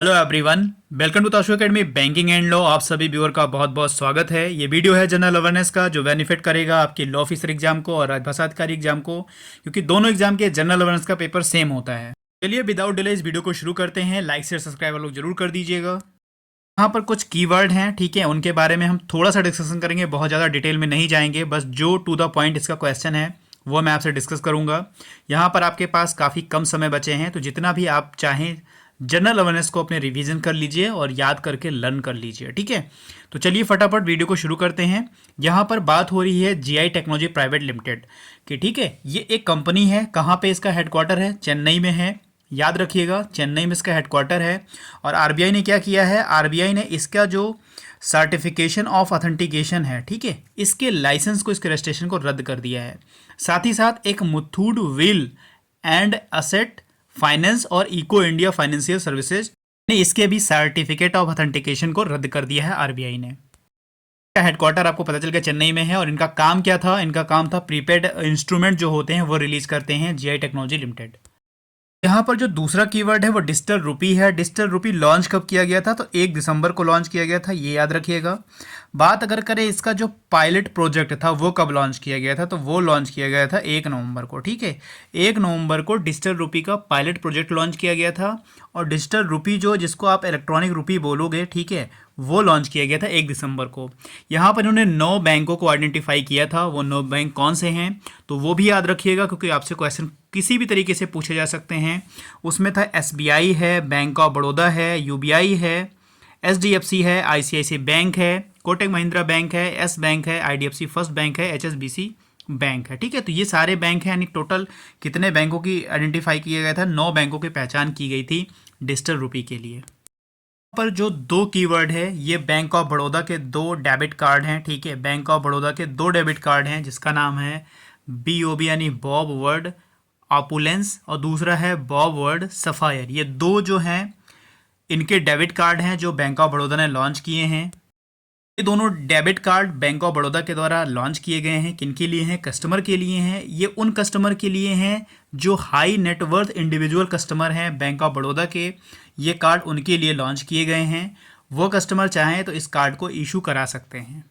Hello everyone, welcome to Tashu academy banking and law. आप सभी viewer का बहुत बहुत स्वागत है। ये वीडियो है जनरल अवेयरनेस का, जो बेनिफिट करेगा आपके लॉ ऑफिसर एग्जाम को और राजभाषा अधिकारी एग्जाम को, क्योंकि दोनों एग्जाम के जनरल अवेयरनेस का पेपर सेम होता है। चलिए विदाउट डिले इस वीडियो को शुरू करते हैं। लाइक शेयर सब्सक्राइब आप लोग जरूर कर दीजिएगा। यहाँ पर कुछ कीवर्ड हैं, ठीक है, उनके बारे में हम थोड़ा सा डिस्कशन करेंगे, बहुत ज़्यादा डिटेल में नहीं जाएंगे। बस जो टू द पॉइंट इसका क्वेश्चन है वो मैं आपसे डिस्कस करूंगा। यहाँ पर आपके पास काफ़ी कम समय बचे हैं, तो जितना भी आप चाहें जनरल अवेयरनेस को अपने रिवीजन कर लीजिए और याद करके लर्न कर लीजिए, ठीक है। तो चलिए फटाफट वीडियो को शुरू करते हैं। यहाँ पर बात हो रही है जीआई टेक्नोलॉजी प्राइवेट लिमिटेड की, ठीक है। ये एक कंपनी है। कहाँ पे इसका हेडक्वार्टर है? चेन्नई में है। याद रखिएगा, चेन्नई में इसका हेडक्वार्टर है। और आरबीआई ने क्या किया है? आरबीआई ने इसका जो सर्टिफिकेशन ऑफ ऑथेंटिकेशन है, ठीक है, इसके लाइसेंस को, इसके रजिस्ट्रेशन को रद्द कर दिया है। साथ ही साथ एक Muthoot wheel and asset finance और इको इंडिया फाइनेंशियल सर्विसेज ने इसके भी सर्टिफिकेट ऑफ ऑथेंटिकेशन को रद्द कर दिया है आरबीआई ने। का हेडक्वार्टर आपको पता चल गया चेन्नई में है। और इनका काम क्या था? इनका काम था प्रीपेड इंस्ट्रूमेंट जो होते हैं वो रिलीज करते हैं जीआई टेक्नोलॉजी लिमिटेड। यहाँ पर जो दूसरा कीवर्ड है वो डिजिटल रुपी है। डिजिटल रुपी लॉन्च कब किया गया था? तो 1 दिसंबर को लॉन्च किया गया था, ये याद रखिएगा। बात अगर करें इसका जो पायलट प्रोजेक्ट था वो कब लॉन्च किया गया था, तो वो लॉन्च किया गया था 1 नवंबर को, ठीक है। 1 नवंबर को डिजिटल रुपी का पायलट प्रोजेक्ट लॉन्च किया गया था। और डिजिटल रुपी जो, जिसको आप इलेक्ट्रॉनिक रुपी बोलोगे, ठीक है, वो लॉन्च किया गया था 1 दिसंबर को। यहाँ पर इन्होंने 9 बैंकों को आइडेंटिफाई किया था। वो 9 बैंक कौन से हैं तो वो भी याद रखिएगा, क्योंकि आपसे क्वेश्चन किसी भी तरीके से पूछे जा सकते हैं। उसमें था एसबीआई है, बैंक ऑफ बड़ौदा है, यूबीआई है, एचडीएफसी है, आईसीआईसी बैंक है, कोटक महिंद्रा बैंक है, एस बैंक है, आईडीएफसी फर्स्ट बैंक है, एचएसबीसी बैंक है, ठीक है। तो ये सारे बैंक हैं। यानी टोटल कितने बैंकों की आइडेंटिफाई किया गया था? 9 बैंकों की पहचान की गई थी डिजिटल रुपी के लिए। पर जो 2 कीवर्ड है, ये बैंक ऑफ बड़ौदा के 2 डेबिट कार्ड हैं, ठीक है। बैंक ऑफ बड़ौदा के 2 डेबिट कार्ड हैं, जिसका नाम है बीओबी यानी बॉब वर्ड ऑपुलेंस, और दूसरा है बॉब वर्ड सफायर। ये 2 जो हैं इनके डेबिट कार्ड हैं जो बैंक ऑफ बड़ौदा ने लॉन्च किए हैं। ये दोनों debit card bank of Baroda के द्वारा लॉन्च किए गए हैं। किन के लिए हैं? कस्टमर के लिए हैं। ये उन कस्टमर के लिए हैं जो हाई नेटवर्थ इंडिविजुअल कस्टमर हैं बैंक ऑफ बड़ौदा के। ये कार्ड उनके लिए लॉन्च किए गए हैं। वो कस्टमर चाहें तो इस कार्ड को इशू करा सकते हैं।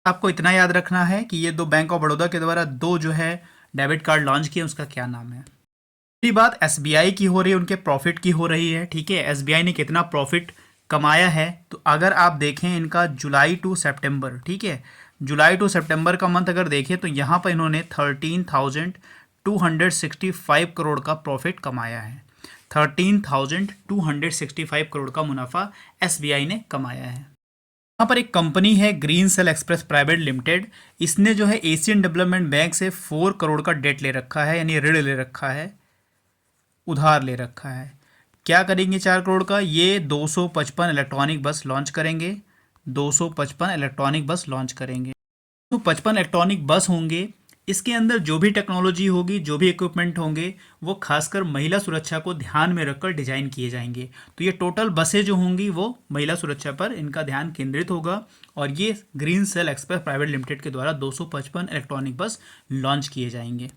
आपको इतना याद रखना है कि ये 2 बैंक ऑफ बड़ौदा के द्वारा 2 जो है डेबिट कार्ड लॉन्च किए, उसका क्या नाम है। दूसरी बात एसबीआई की हो रही है, उनके प्रॉफिट की हो रही है, ठीक है। एसबीआई ने कितना प्रॉफिट कमाया है? तो अगर आप देखें इनका जुलाई टू सितंबर, ठीक है, जुलाई टू सितंबर का मंथ अगर देखें तो यहाँ पर इन्होंने 13,265 करोड़ का प्रॉफिट कमाया है। 13,265 करोड़ का मुनाफा एसबीआई ने कमाया है। यहाँ पर एक कंपनी है green cell express private limited. इसने जो है एशियन डेवलपमेंट बैंक से 4 करोड़ का डेट ले रखा है, यानी ऋण ले रखा है, उधार ले रखा है। क्या करेंगे 4 करोड़ का? ये 255 इलेक्ट्रॉनिक बस लॉन्च करेंगे। 255 इलेक्ट्रॉनिक बस लॉन्च करेंगे। 255 इलेक्ट्रॉनिक बस होंगे। इसके अंदर जो भी टेक्नोलॉजी होगी, जो भी इक्विपमेंट होंगे, वो खासकर महिला सुरक्षा को ध्यान में रखकर डिजाइन किए जाएंगे। तो ये टोटल बसें जो होंगी वो महिला सुरक्षा पर इनका ध्यान केंद्रित होगा। और ये green cell express private limited के द्वारा 255 इलेक्ट्रॉनिक बस लॉन्च किए जाएंगे।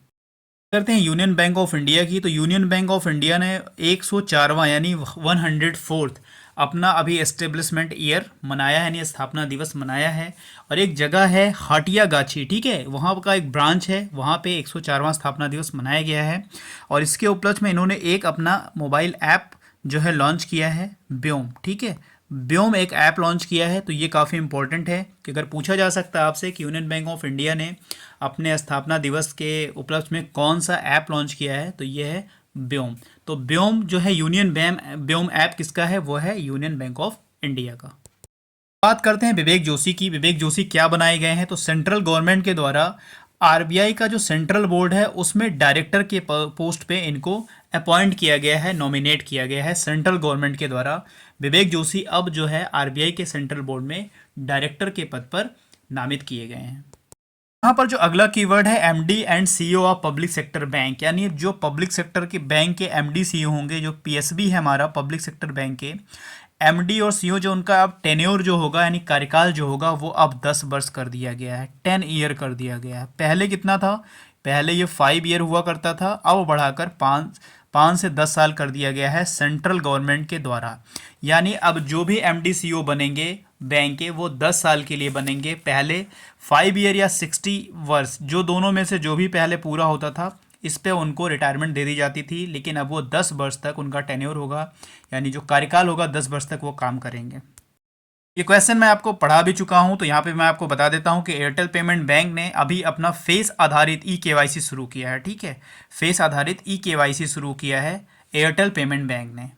करते हैं यूनियन बैंक ऑफ इंडिया की। तो यूनियन बैंक ऑफ इंडिया ने 104वां यानी 104th अपना अभी एस्टेब्लिशमेंट ईयर मनाया है, यानी स्थापना दिवस मनाया है। और एक जगह है हाटिया गाछी, ठीक है, वहाँ का एक ब्रांच है, वहाँ पे 104वां स्थापना दिवस मनाया गया है। और इसके उपलक्ष्य में इन्होंने एक अपना मोबाइल ऐप जो है लॉन्च किया है, व्योम, ठीक है। व्योम एक ऐप लॉन्च किया है। तो ये काफ़ी इंपॉर्टेंट है कि अगर पूछा जा सकता है आपसे कि यूनियन बैंक ऑफ इंडिया ने अपने स्थापना दिवस के उपलक्ष्य में कौन सा ऐप लॉन्च किया है, तो ये है व्योम। तो व्योम जो है व्योम ऐप किसका है? वो है यूनियन बैंक ऑफ इंडिया का। बात करते हैं विवेक जोशी की। विवेक जोशी क्या बनाए गए हैं? तो सेंट्रल गवर्नमेंट के द्वारा आरबीआई का जो सेंट्रल बोर्ड है उसमें डायरेक्टर के पोस्ट पे इनको अपॉइंट किया गया है, नॉमिनेट किया गया है सेंट्रल गवर्नमेंट के द्वारा। विवेक जोशी अब जो है आरबीआई के सेंट्रल बोर्ड में डायरेक्टर के पद पर नामित किए गए हैं। यहाँ पर जो अगला कीवर्ड है MD and CEO of public sector bank, यानी जो पब्लिक सेक्टर के बैंक के एमडी सीईओ होंगे, जो पीएसबी है हमारा पब्लिक सेक्टर बैंक के एमडी और सीईओ, जो उनका अब टेन्योर जो होगा यानी कार्यकाल जो होगा वो अब 10 वर्ष कर दिया गया है, 10 ईयर कर दिया गया है। पहले कितना था? पहले ये 5 ईयर हुआ करता था, अब बढ़ाकर 5 से 10 साल कर दिया गया है सेंट्रल गवर्नमेंट के द्वारा। यानी अब जो भी एमडी/सीईओ बनेंगे बैंक के वो 10 साल के लिए बनेंगे। पहले 5 ईयर या 60 वर्ष, जो दोनों में से जो भी पहले पूरा होता था इस पे उनको रिटायरमेंट दे दी जाती थी, लेकिन अब वो 10 वर्ष तक उनका टेन्योर होगा, यानी जो कार्यकाल होगा 10 वर्ष तक वो काम करेंगे। ये क्वेश्चन मैं आपको पढ़ा भी चुका हूं, तो यहाँ पे मैं आपको बता देता हूं कि एयरटेल पेमेंट बैंक ने अभी अपना फेस आधारित ई केवाईसी शुरू किया है। ठीक है, फेस आधारित ई केवाईसी शुरू किया है एयरटेल पेमेंट बैंक ने।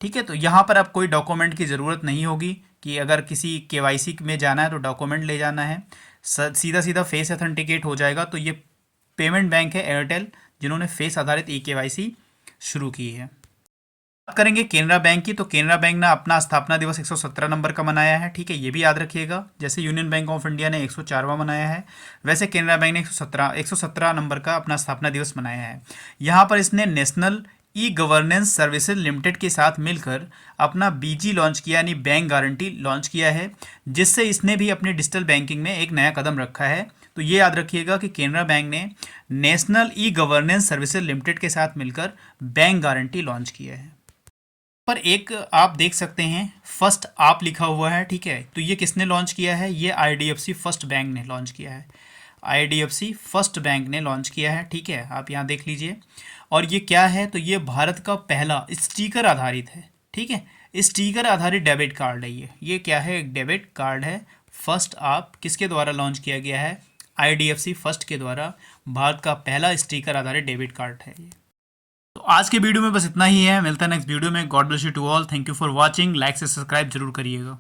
ठीक है, तो यहाँ पर अब कोई डॉक्यूमेंट की ज़रूरत नहीं होगी कि अगर किसी केवाईसी में जाना है तो डॉक्यूमेंट ले जाना है, सीधा सीधा फेस ऑथेंटिकेट हो जाएगा। तो ये पेमेंट बैंक है एयरटेल जिन्होंने फेस आधारित ई केवाईसी शुरू की है। बात करेंगे केनरा बैंक की, तो केनरा बैंक ने अपना स्थापना दिवस 117 नंबर का मनाया है। ठीक है, ये भी याद रखिएगा। जैसे यूनियन बैंक ऑफ इंडिया ने 104वां मनाया है, वैसे केनरा बैंक ने 117 नंबर का अपना स्थापना दिवस मनाया है। यहाँ पर इसने national e governance services limited के साथ मिलकर अपना बीजी लॉन्च किया, यानी बैंक गारंटी लॉन्च किया है, जिससे इसने भी अपनी डिजिटल बैंकिंग में एक नया कदम रखा है। तो ये याद रखिएगा कि केनरा बैंक ने national e governance services limited के साथ मिलकर बैंक गारंटी लॉन्च किया है। पर एक आप देख सकते हैं फर्स्ट आप लिखा हुआ है। ठीक है, तो ये किसने लॉन्च किया है? ये आईडीएफसी फर्स्ट बैंक ने लॉन्च किया है। आईडीएफसी फर्स्ट बैंक ने लॉन्च किया है। ठीक है, आप यहाँ देख लीजिए। और ये क्या है? तो ये भारत का पहला स्टिकर आधारित है। ठीक है, स्टिकर आधारित डेबिट कार्ड है ये क्या है? एक डेबिट कार्ड है। फर्स्ट आप किसके द्वारा लॉन्च किया गया है? आईडीएफसी फर्स्ट के द्वारा भारत का पहला स्टिकर आधारित डेबिट कार्ड है ये। तो आज के वीडियो में बस इतना ही है। मिलता है नेक्स्ट वीडियो में। God bless you to all. Thank you for watching. Like से सब्सक्राइब जरूर करिएगा।